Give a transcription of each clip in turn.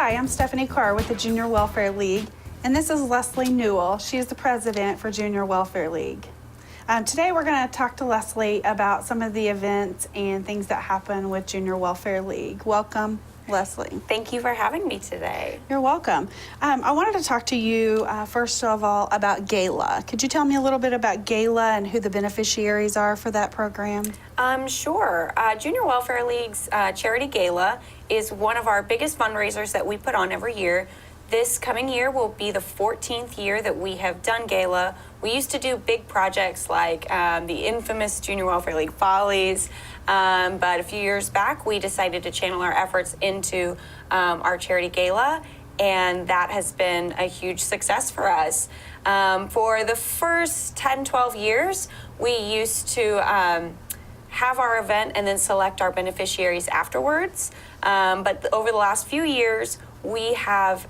Hi, I'm Stephanie Carr with the Junior Welfare League, and this is Leslie Newell. She's the president for Junior Welfare League. Today we're going to talk to Leslie about some of the events and things that happen with Junior Welfare League. Welcome, Leslie. Thank you for having me today. You're welcome. I wanted to talk to you, first of all, about Gala. Could you tell me a little bit about Gala and who the beneficiaries are for that program? Sure. Junior Welfare League's Charity Gala is one of our biggest fundraisers that we put on every year. This coming year will be the 14th year that we have done Gala. We used to do big projects like the infamous Junior Welfare League Follies, but a few years back we decided to channel our efforts into our Charity Gala, and that has been a huge success for us. For the first 10, 12 years, we used to have our event and then select our beneficiaries afterwards. But over the last few years, we've had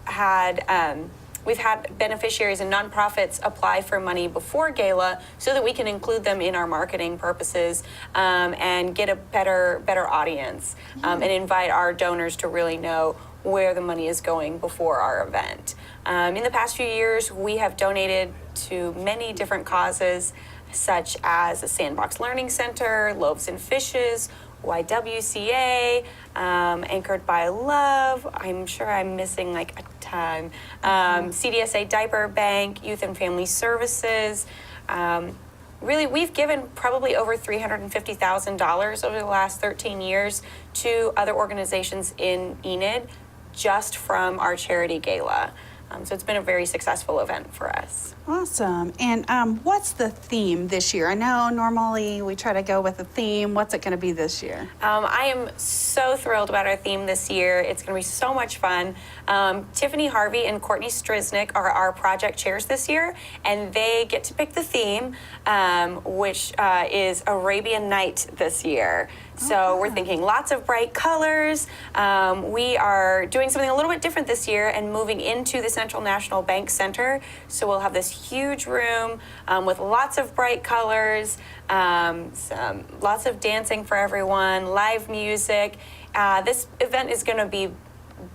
beneficiaries and nonprofits apply for money before Gala so that we can include them in our marketing purposes and get a better audience and invite our donors to really know where the money is going before our event. In the past few years, we have donated to many different causes, such as the Sandbox Learning Center, Loaves and Fishes, YWCA, Anchored by Love. I'm sure I'm missing like a ton. CDSA Diaper Bank, Youth and Family Services. Really, we've given probably over $350,000 over the last 13 years to other organizations in Enid just from our Charity Gala. So it's been a very successful event for us. Awesome. And what's the theme this year? I know normally we try to go with a theme. What's it going to be this year? I am so thrilled about our theme this year. It's going to be so much fun. Tiffany Harvey and Courtney Striznick are our project chairs this year, and they get to pick the theme, which is Arabian Night this year. So we're thinking lots of bright colors. We are doing something a little bit different this year and moving into the Central National Bank Center. So we'll have this huge room with lots of bright colors, lots of dancing for everyone, live music. This event is going to be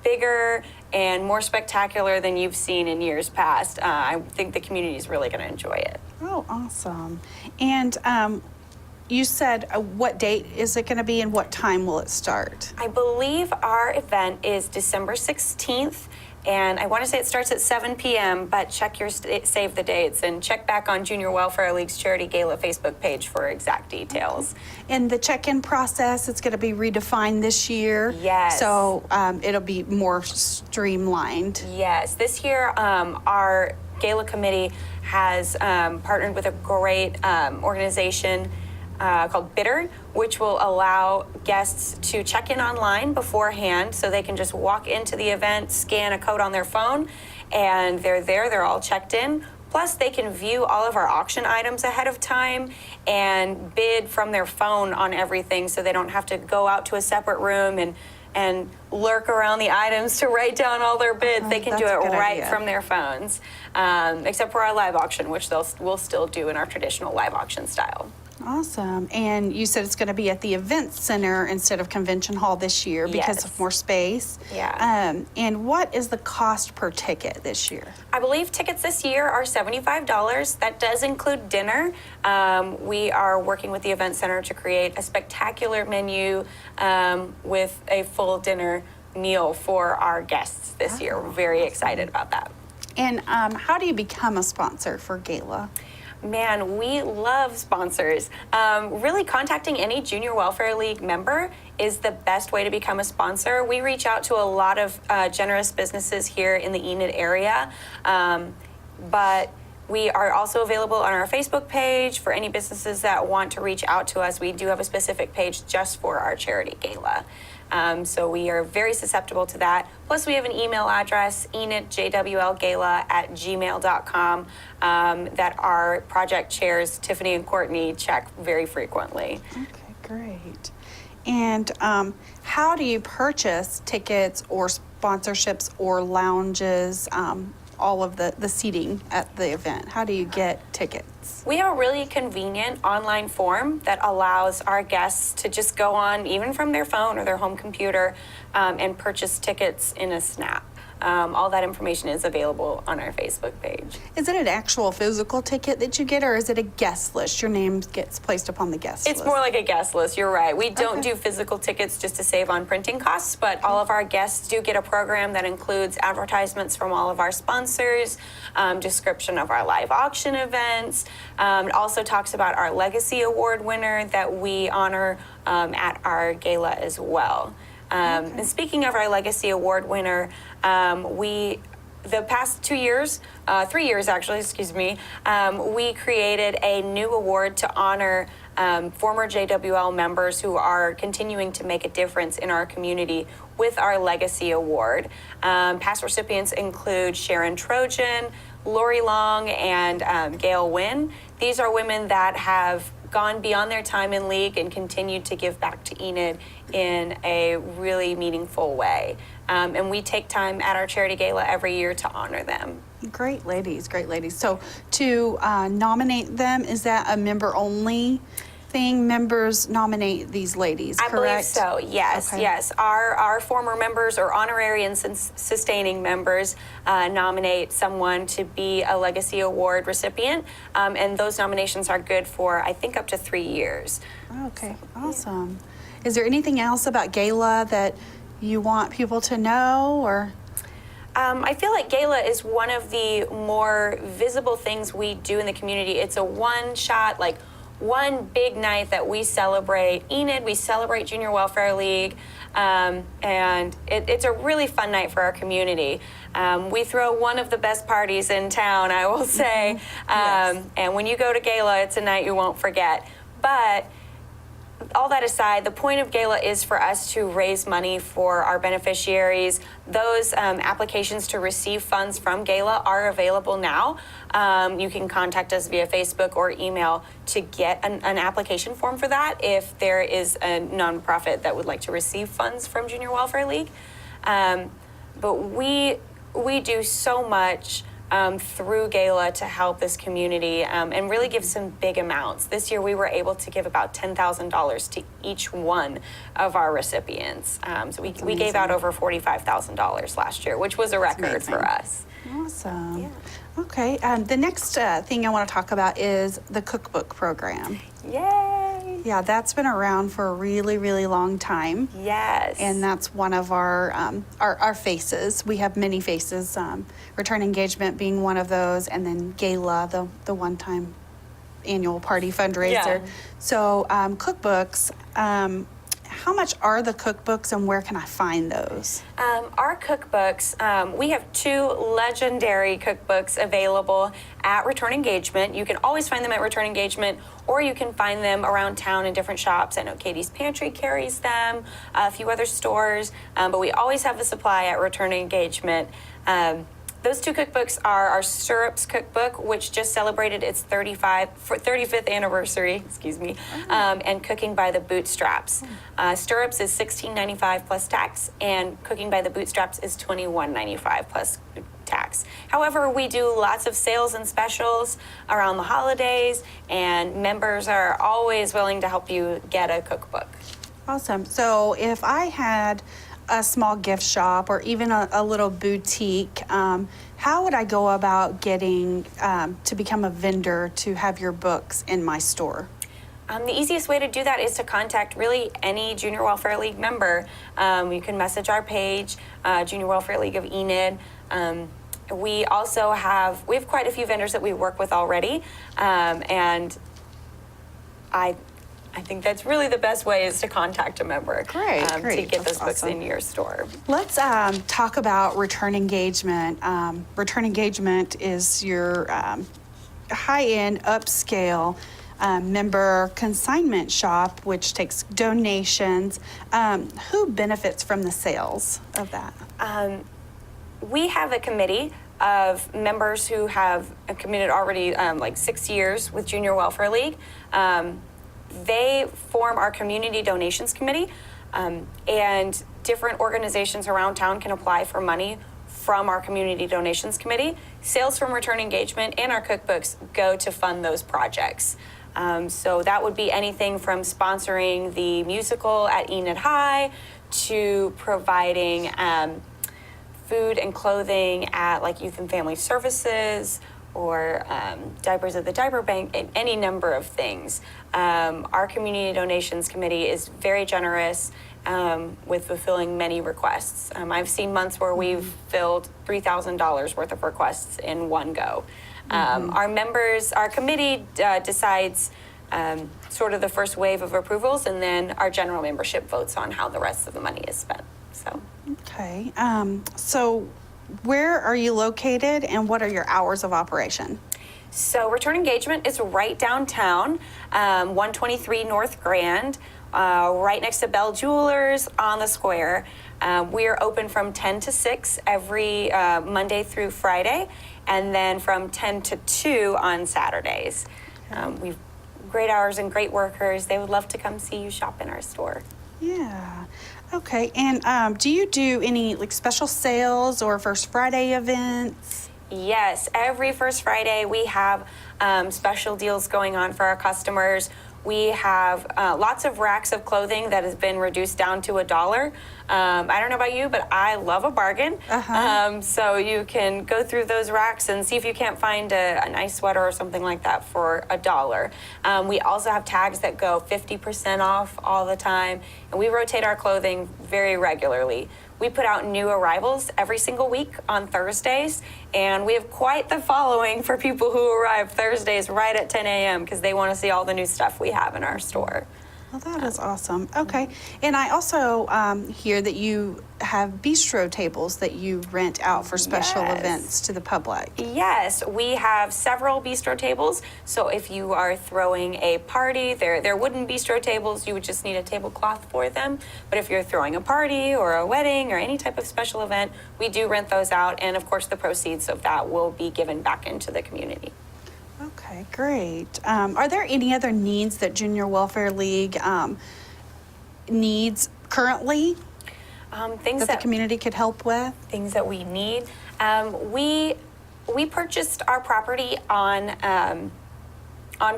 bigger and more spectacular than you've seen in years past. I think the community is really going to enjoy it. Oh, awesome. And you said what date is it going to be and what time will it start? I believe our event is December 16th, and I want to say it starts at 7 p.m., but check your save the dates and check back on Junior Welfare League's Charity Gala Facebook page for exact details. And the check-in process, it's going to be redefined this year. Yes. So it'll be more streamlined. Yes. This year, our Gala committee has partnered with a great organization called Bitter, which will allow guests to check in online beforehand so they can just walk into the event, scan a code on their phone, and they're all checked in. Plus, they can view all of our auction items ahead of time and bid from their phone on everything so they don't have to go out to a separate room and lurk around the items to write down all their bids. They can do it right from their phones, except for our live auction, which we'll still do in our traditional live auction style. Awesome. And you said it's going to be at the event center instead of convention hall this year because of more space. Yeah. And what is the cost per ticket this year? I believe tickets this year are $75. That does include dinner. We are working with the event center to create a spectacular menu with a full dinner meal for our guests this year. We're very excited about that. And how do you become a sponsor for Gala? Man, we love sponsors. Really contacting any Junior Welfare League member is the best way to become a sponsor. We reach out to a lot of generous businesses here in the Enid area, but we are also available on our Facebook page for any businesses that want to reach out to us. We do have a specific page just for our Charity Gala. So we are very susceptible to that. Plus, we have an email address, enidjwlgala@gmail.com, that our project chairs, Tiffany and Courtney, check very frequently. Okay, great. And how do you purchase tickets or sponsorships or lounges, all of the seating at the event? How do you get tickets? events? We have a really convenient online form that allows our guests to just go on, even from their phone or their home computer, and purchase tickets in a snap. All that information is available on our Facebook page. Is it an actual physical ticket that you get, or is it a guest list? Your name gets placed upon the guest list. It's more like a guest list, you're right. We don't do physical tickets just to save on printing costs, but all of our guests do get a program that includes advertisements from all of our sponsors, description of our live auction events. It also talks about our Legacy Award winner that we honor at our gala as well. And speaking of our Legacy Award winner, the past 2 years, 3 years actually, we created a new award to honor former JWL members who are continuing to make a difference in our community with our Legacy Award. Past recipients include Sharon Trojan, Lori Long, and Gail Wynn. These are women that have gone beyond their time in league and continued to give back to Enid in a really meaningful way. And we take time at our charity gala every year to honor them. Great ladies, great ladies. So to nominate them, is that a member-only thing? Members nominate these ladies, correct? I believe so, yes, Okay. yes. Our former members or honorary and sustaining members nominate someone to be a Legacy Award recipient, and those nominations are good for, I think, up to 3 years. Okay, awesome. Is there anything else about Gala that you want people to know, or? I feel like Gala is one of the more visible things we do in the community. It's a one-shot, like, one big night that we celebrate Enid, we celebrate Junior Welfare League, and it's a really fun night for our community. We throw one of the best parties in town, I will say, Yes. and when you go to Gala, it's a night you won't forget. But all that aside, the point of Gala is for us to raise money for our beneficiaries. Those applications to receive funds from Gala are available now. You can contact us via Facebook or email to get an application form for that if there is a nonprofit that would like to receive funds from Junior Welfare League. But we do so much through Gala to help this community and really give some big amounts. This year we were able to give about $10,000 to each one of our recipients. So we gave out over $45,000 last year, which was a record for us. Awesome. Yeah. Okay, the next thing I want to talk about is the cookbook program. Yay! Yeah, that's been around for a really, really long time. Yes. And that's one of our faces. We have many faces, return engagement being one of those, and then Gala, the one-time annual party fundraiser. Yeah. So cookbooks, how much are the cookbooks and where can I find those? Our cookbooks, we have 2 legendary cookbooks available at Return Engagement. You can always find them at Return Engagement, or you can find them around town in different shops. I know Katie's Pantry carries them, a few other stores, but we always have the supply at Return Engagement. Those 2 cookbooks are our Stirrups cookbook, which just celebrated its 35th anniversary, and Cooking by the Bootstraps. Stirrups is $16.95 plus tax, and Cooking by the Bootstraps is $21.95 plus tax. However, we do lots of sales and specials around the holidays, and members are always willing to help you get a cookbook. Awesome. So if I had a small gift shop or even a little boutique, how would I go about getting to become a vendor to have your books in my store? The easiest way to do that is to contact really any Junior Welfare League member. You can message our page, Junior Welfare League of Enid. We have quite a few vendors that we work with already, and I think that's really the best way is to contact a member. Great. To get those books awesome. in your store. Let's talk about return engagement. Return engagement is your high-end, upscale member consignment shop, which takes donations. Who benefits from the sales of that? We have a committee of members who have committed already 6 years with Junior Welfare League. They form our community donations committee, and different organizations around town can apply for money from our Community Donations Committee, sales from return engagement, and our cookbooks go to fund those projects. So that would be anything from sponsoring the musical at Enid High to providing food and clothing at like Youth and Family Services or diapers at the diaper bank, and any number of things. Our Community Donations Committee is very generous with fulfilling many requests. I've seen months where we've filled $3,000 worth of requests in one go. Our members, our committee decides sort of the first wave of approvals, and then our general membership votes on how the rest of the money is spent. So. Okay. So where are you located and what are your hours of operation? So Return Engagement is right downtown, 123 North Grand, right next to Bell Jewelers on the square. We are open from 10 to 6 every Monday through Friday, and then from 10 to 2 on Saturdays. We've great hours and great workers. They would love to come see you shop in our store. Yeah. Okay. And do you do any like special sales or First Friday events? Yes, every First Friday we have special deals going on for our customers. We have lots of racks of clothing that has been reduced down to $1. I don't know about you, but I love a bargain. So you can go through those racks and see if you can't find a nice sweater or something like that for $1. We also have tags that go 50% off all the time, and we rotate our clothing very regularly. We put out new arrivals every single week on Thursdays, and we have quite the following for people who arrive Thursdays right at 10 a.m. because they want to see all the new stuff we have in our store. Well, that is awesome. Okay. And I also hear that you have bistro tables that you rent out for special events to the public. Yes, we have several bistro tables. So if you are throwing a party, they're wooden bistro tables. You would just need a tablecloth for them. But if you're throwing a party or a wedding or any type of special event, we do rent those out. And of course, the proceeds of that will be given back into the community. Okay, great. Are there any other needs that Junior Welfare League needs currently Things that the community could help with? Things that we need. We purchased our property on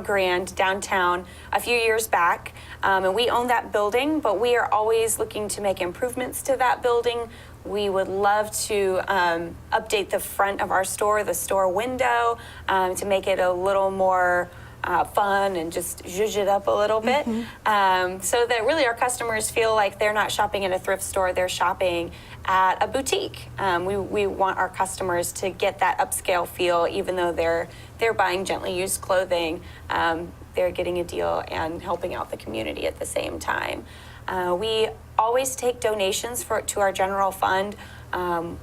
Grand downtown a few years back, and we own that building, but we are always looking to make improvements to that building. We would love to update the front of our store, the store window, to make it a little more fun and just zhuzh it up a little bit, so that really our customers feel like they're not shopping at a thrift store, they're shopping at a boutique. We want our customers to get that upscale feel, even though they're buying gently used clothing, they're getting a deal and helping out the community at the same time. We always take donations to our general fund.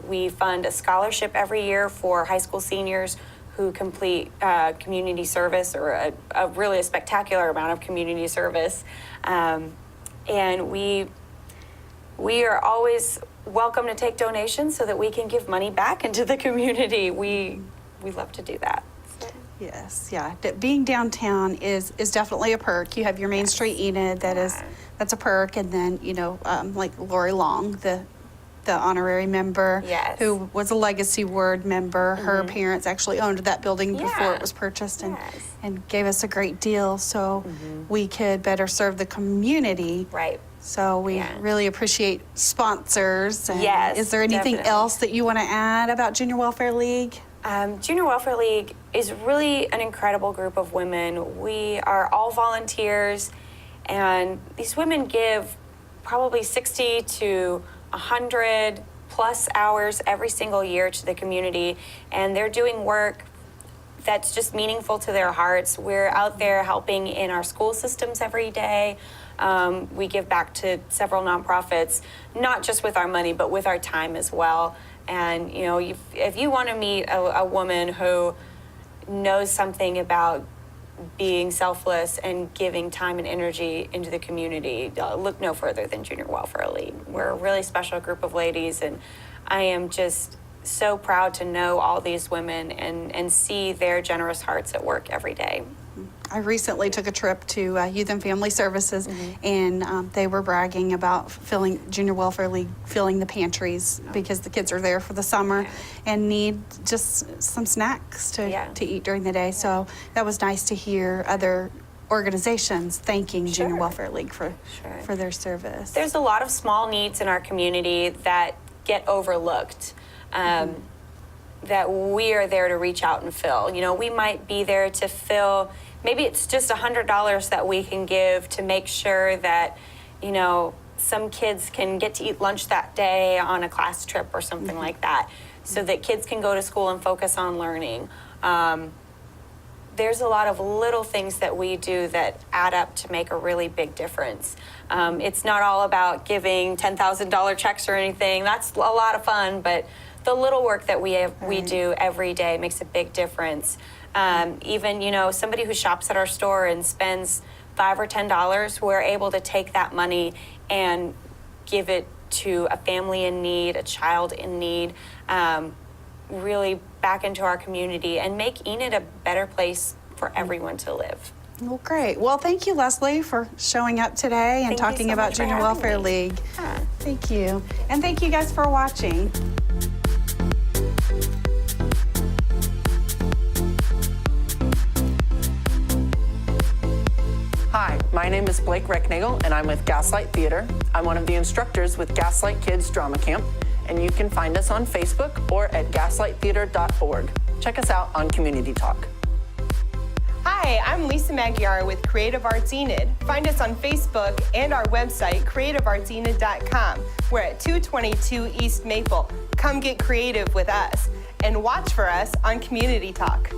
We fund a scholarship every year for high school seniors who complete community service, or a spectacular amount of community service. And we are always welcome to take donations so that we can give money back into the community. We love to do that. Yes, yeah. Being downtown is definitely a perk. You have your Main Street Enid, that's a perk, and then like Lori Long, the honorary member, who was a Legacy Word member. Her parents actually owned that building before it was purchased, and gave us a great deal so we could better serve the community. Right. So we really appreciate sponsors. And Yes. Is there anything definitely. else that you want to add about Junior Welfare League? Junior Welfare League is really an incredible group of women. We are all volunteers, and these women give probably 60 to 100 plus hours every single year to the community, and they're doing work that's just meaningful to their hearts. We're out there helping in our school systems every day. We give back to several nonprofits, not just with our money, but with our time as well. And if you want to meet a woman who knows something about being selfless and giving time and energy into the community, look no further than Junior Welfare League. We're a really special group of ladies, and I am just so proud to know all these women and see their generous hearts at work every day. I recently took a trip to Youth and Family Services, and they were bragging about Junior Welfare League filling the pantries because the kids are there for the summer and need just some snacks to eat during the day. So that was nice to hear other organizations thanking Junior Welfare League for their service. There's a lot of small needs in our community that get overlooked. That we are there to reach out and fill. You know, we might be there to fill, maybe it's just $100 that we can give to make sure that, you know, some kids can get to eat lunch that day on a class trip or something like that, so that kids can go to school and focus on learning. There's a lot of little things that we do that add up to make a really big difference. It's not all about giving $10,000 checks or anything. That's a lot of fun, but the little work that we do every day makes a big difference. Even, you know, somebody who shops at our store and spends $5 or $10, we're able to take that money and give it to a family in need, a child in need, really back into our community and make Enid a better place for everyone to live. Well, great. Well, thank you, Leslie, for showing up today and talking about Junior Welfare League. Thank you. And thank you guys for watching. Hi, my name is Blake Recknagel, and I'm with Gaslight Theater. I'm one of the instructors with Gaslight Kids Drama Camp, and you can find us on Facebook or at gaslighttheater.org. Check us out on Community Talk. Hi, I'm Lisa Magyar with Creative Arts Enid. Find us on Facebook and our website, creativeartsenid.com. We're at 222 East Maple. Come get creative with us and watch for us on Community Talk.